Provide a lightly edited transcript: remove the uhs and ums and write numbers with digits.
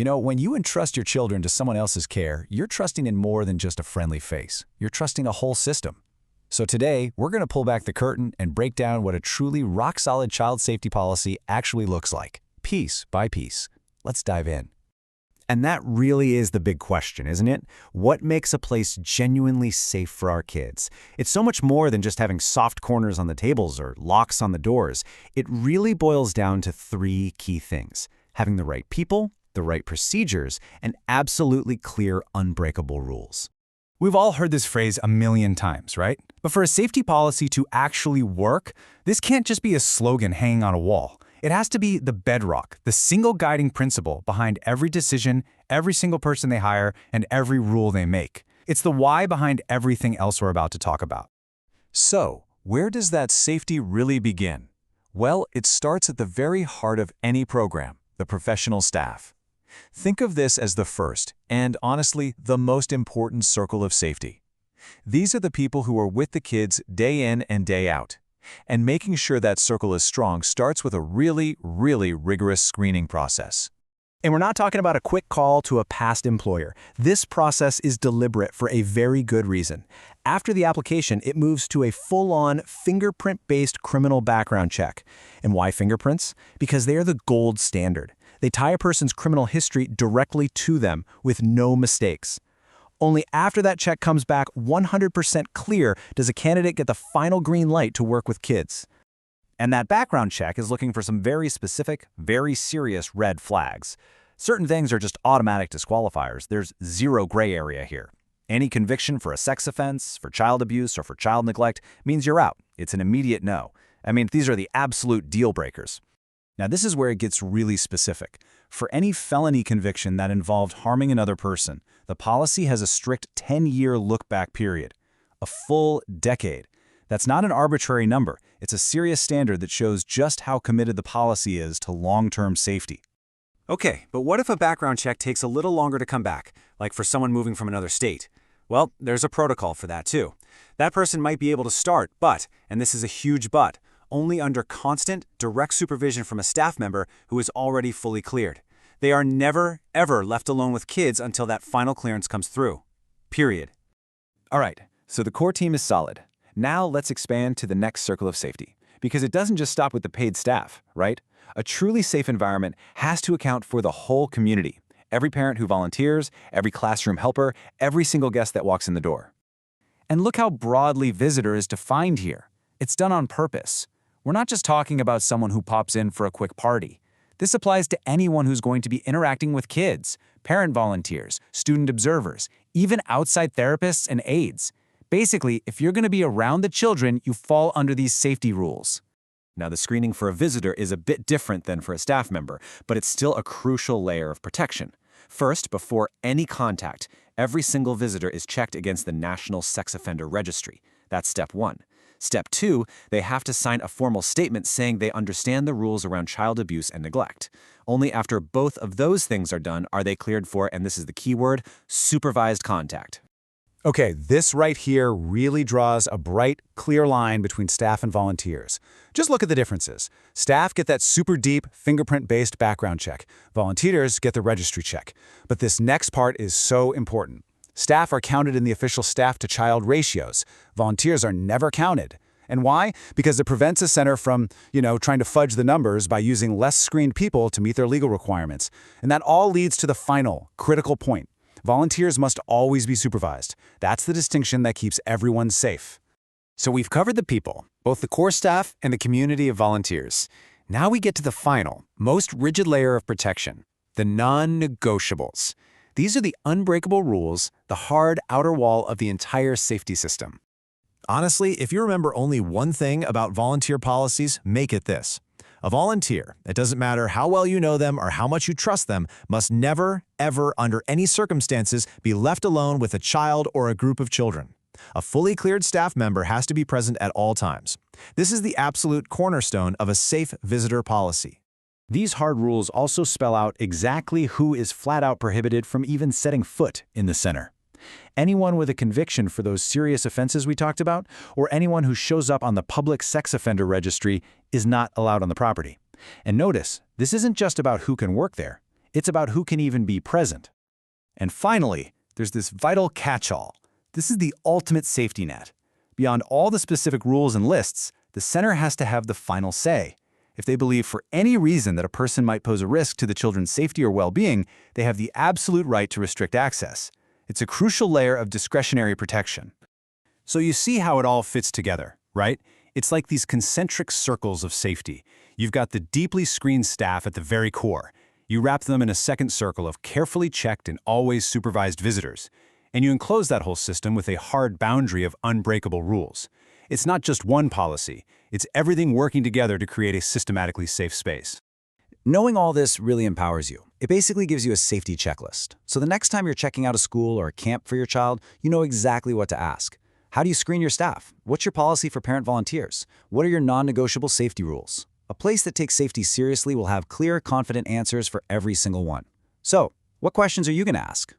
You know, when you entrust your children to someone else's care, you're trusting in more than just a friendly face. You're trusting a whole system. So today, we're going to pull back the curtain and break down what a truly rock-solid child safety policy actually looks like, piece by piece. Let's dive in. And that really is the big question, isn't it? What makes a place genuinely safe for our kids? It's so much more than just having soft corners on the tables or locks on the doors. It really boils down to three key things: having the right people, the right procedures, and absolutely clear, unbreakable rules. We've all heard this phrase a million times, right? But for a safety policy to actually work, this can't just be a slogan hanging on a wall. It has to be the bedrock, the single guiding principle behind every decision, every single person they hire, and every rule they make. It's the why behind everything else we're about to talk about. So, where does that safety really begin? Well, it starts at the very heart of any program, the professional staff. Think of this as the first, and honestly, the most important circle of safety. These are the people who are with the kids day in and day out. And making sure that circle is strong starts with a really rigorous screening process. And we're not talking about a quick call to a past employer. This process is deliberate for a very good reason. After the application, it moves to a full-on fingerprint-based criminal background check. And why fingerprints? Because they are the gold standard. They tie a person's criminal history directly to them with no mistakes. Only after that check comes back 100% clear does a candidate get the final green light to work with kids. And that background check is looking for some very specific, very serious red flags. Certain things are just automatic disqualifiers. There's zero gray area here. Any conviction for a sex offense, for child abuse, or for child neglect means you're out. It's an immediate no. I mean, these are the absolute deal breakers. Now, this is where it gets really specific. For any felony conviction that involved harming another person, the policy has a strict 10-year look-back period. A full decade. That's not an arbitrary number. It's a serious standard that shows just how committed the policy is to long-term safety. Okay, but what if a background check takes a little longer to come back, like for someone moving from another state? Well, there's a protocol for that too. That person might be able to start, but, and this is a huge but, only under constant, direct supervision from a staff member who is already fully cleared. They are never, ever left alone with kids until that final clearance comes through. Period. All right, so the core team is solid. Now let's expand to the next circle of safety, because it doesn't just stop with the paid staff, right? A truly safe environment has to account for the whole community. Every parent who volunteers, every classroom helper, every single guest that walks in the door. And look how broadly visitor is defined here. It's done on purpose. We're not just talking about someone who pops in for a quick party. This applies to anyone who's going to be interacting with kids, parent volunteers, student observers, even outside therapists and aides. Basically, if you're going to be around the children, you fall under these safety rules. Now, the screening for a visitor is a bit different than for a staff member, but it's still a crucial layer of protection. First, before any contact, every single visitor is checked against the National Sex Offender Registry. That's step one. Step two, they have to sign a formal statement saying they understand the rules around child abuse and neglect. Only after both of those things are done are they cleared for, and this is the key word, supervised contact. Okay, this right here really draws a bright, clear line between staff and volunteers. Just look at the differences. Staff get that super deep, fingerprint-based background check. Volunteers get the registry check. But this next part is so important. Staff are counted in the official staff-to-child ratios. Volunteers are never counted. And why? Because it prevents a center from, trying to fudge the numbers by using less screened people to meet their legal requirements. And that all leads to the final, critical point. Volunteers must always be supervised. That's the distinction that keeps everyone safe. So we've covered the people, both the core staff and the community of volunteers. Now we get to the final, most rigid layer of protection, the non-negotiables. These are the unbreakable rules, the hard outer wall of the entire safety system. Honestly, if you remember only one thing about volunteer policies, make it this. A volunteer, it doesn't matter how well you know them or how much you trust them, must never, ever, under any circumstances, be left alone with a child or a group of children. A fully cleared staff member has to be present at all times. This is the absolute cornerstone of a safe visitor policy. These hard rules also spell out exactly who is flat-out prohibited from even setting foot in the center. Anyone with a conviction for those serious offenses we talked about, or anyone who shows up on the public sex offender registry, is not allowed on the property. And notice, this isn't just about who can work there. It's about who can even be present. And finally, there's this vital catch-all. This is the ultimate safety net. Beyond all the specific rules and lists, the center has to have the final say. If they believe for any reason that a person might pose a risk to the children's safety or well-being, they have the absolute right to restrict access. It's a crucial layer of discretionary protection. So you see how it all fits together, right? It's like these concentric circles of safety. You've got the deeply screened staff at the very core. You wrap them in a second circle of carefully checked and always supervised visitors. And you enclose that whole system with a hard boundary of unbreakable rules. It's not just one policy. It's everything working together to create a systematically safe space. Knowing all this really empowers you. It basically gives you a safety checklist. So the next time you're checking out a school or a camp for your child, you know exactly what to ask. How do you screen your staff? What's your policy for parent volunteers? What are your non-negotiable safety rules? A place that takes safety seriously will have clear, confident answers for every single one. So, what questions are you going to ask?